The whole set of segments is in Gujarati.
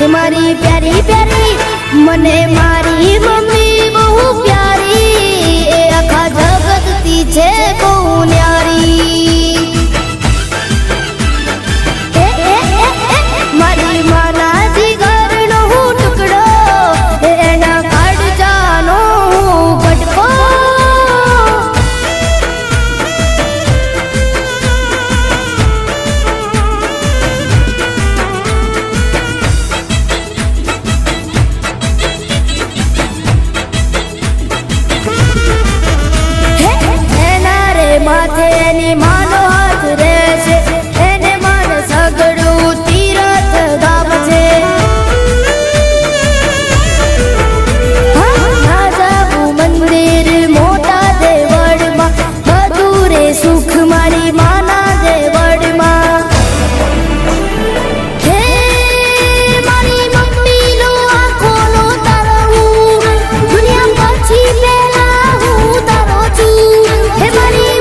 મારી પ્યારી પ્યારી મને મારી મમ્મી બહુ પ્યારી એ આખા જગતથી છે બહુ ન્યારી મારી માના જીગરનો હું ટુકડો એના કાળજાનો હું કટકો માથે એની માનો હાથ રહેશે એને માન સગડું તીરથ ગામ છે રાજાનું મંદિર મોટા દેવળમાં બધું રે સુખ મારી માના દેવળમાં હે મારી મમ્મીનો આંખોનો તારો હું દુનિયા પછી પહેલા હું તારો છું હે મારી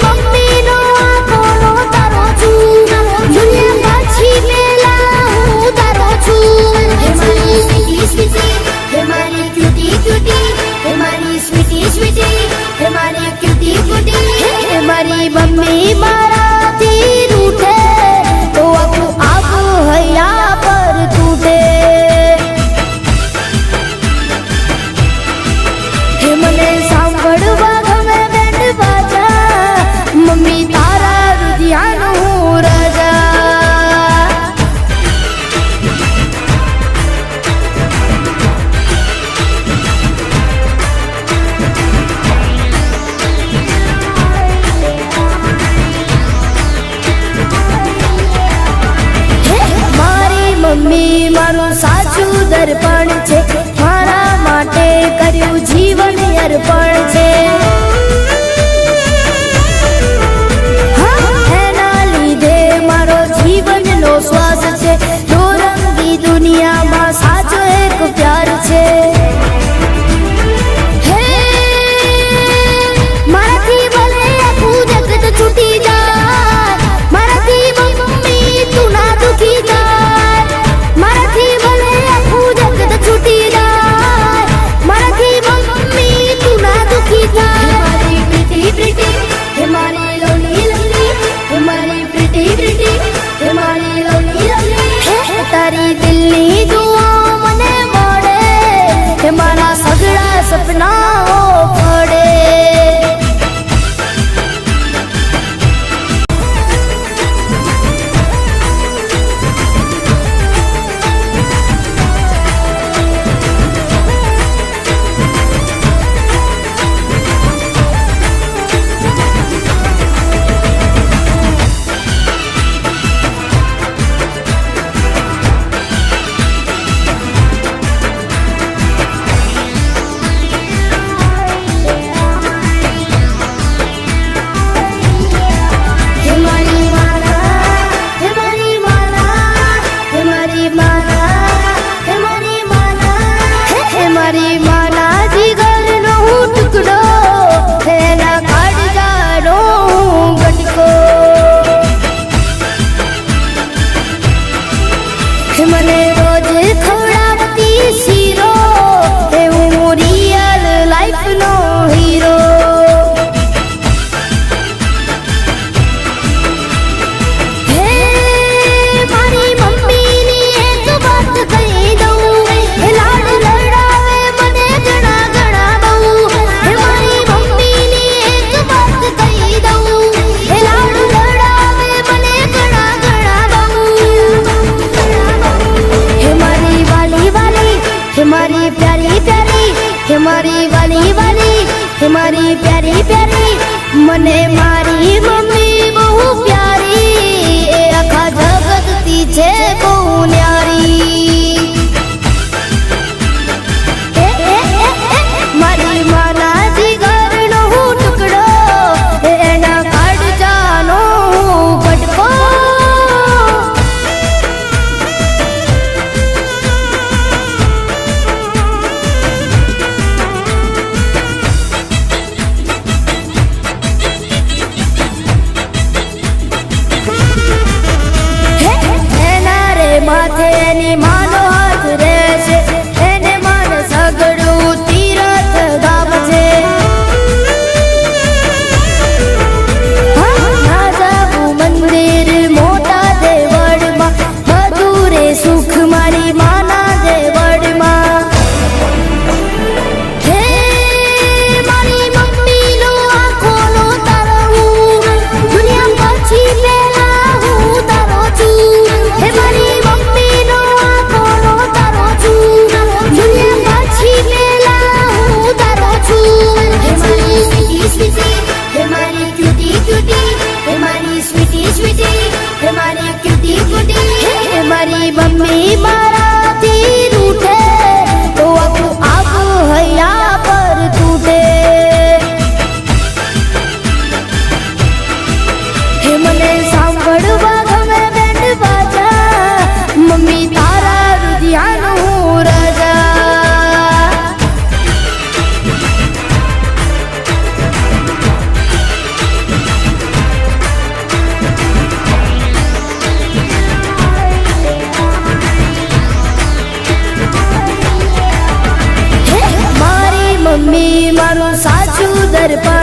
મારી મમ્મી મારાથી રૂઠે તો આખું આબુ હૈયા પર તૂટે હે મને સાંભળવા ગમે બેન્ડ બાજા મમ્મી તારા રુધિયાનો હું રાજા મમ્મી મારું સાચું દર્પણ છે મારા માટે કર્યું જીવન અર્પણ છે એના લીધે મારો જીવનનો શ્વાસ છે દોરંગી દુનિયામાં સાચો એક પ્યાર છે હે મારાથી ભલે આખું જગત છૂટી જાય મારાથી મમ્મી તું ના દુખી જાય મારાથી ભલે આખું જગત છૂટી જાય મારાથી મમ્મી તું ના દુખી જાય મારી પ્રીતિ પ્રીતિ હે મારી લોલી લોલી હે મારી પ્રીતિ પ્રીતિ હે મારી લોલી લોલી તારી દિલની દુઆ મને મળે હે મારા સગળા સપનાઓ પડે મારી માના જીગરનો હું ટુકડો એના કાળજાનો હું ગટકો મને રોજ ખવડાવતી શીરો એ હું રિયલ લાઈફનો હીરો હે મારી મમ્મીની એક વાત કહી દઉં હે લાડ લડાવે મને ઘણા ઘણા બહુ હે મારી મમ્મીની એક વાત કહી દઉં હે લાડ લડાવે મને ઘણા ઘણા બહુ હે મારી વાલી વાલી હે મારી પ્યારી પ્યારી હે મારી વાલી વાલી હે મારી પ્યારી પ્યારી મને મારી મમ્મી બહુ પ્યારી એ આખા જગતથી છે બહુ ન્યારી મારી માના જીગરનો હું ટુકડો એના કાળજાનો હું કટકો છું દર્પણ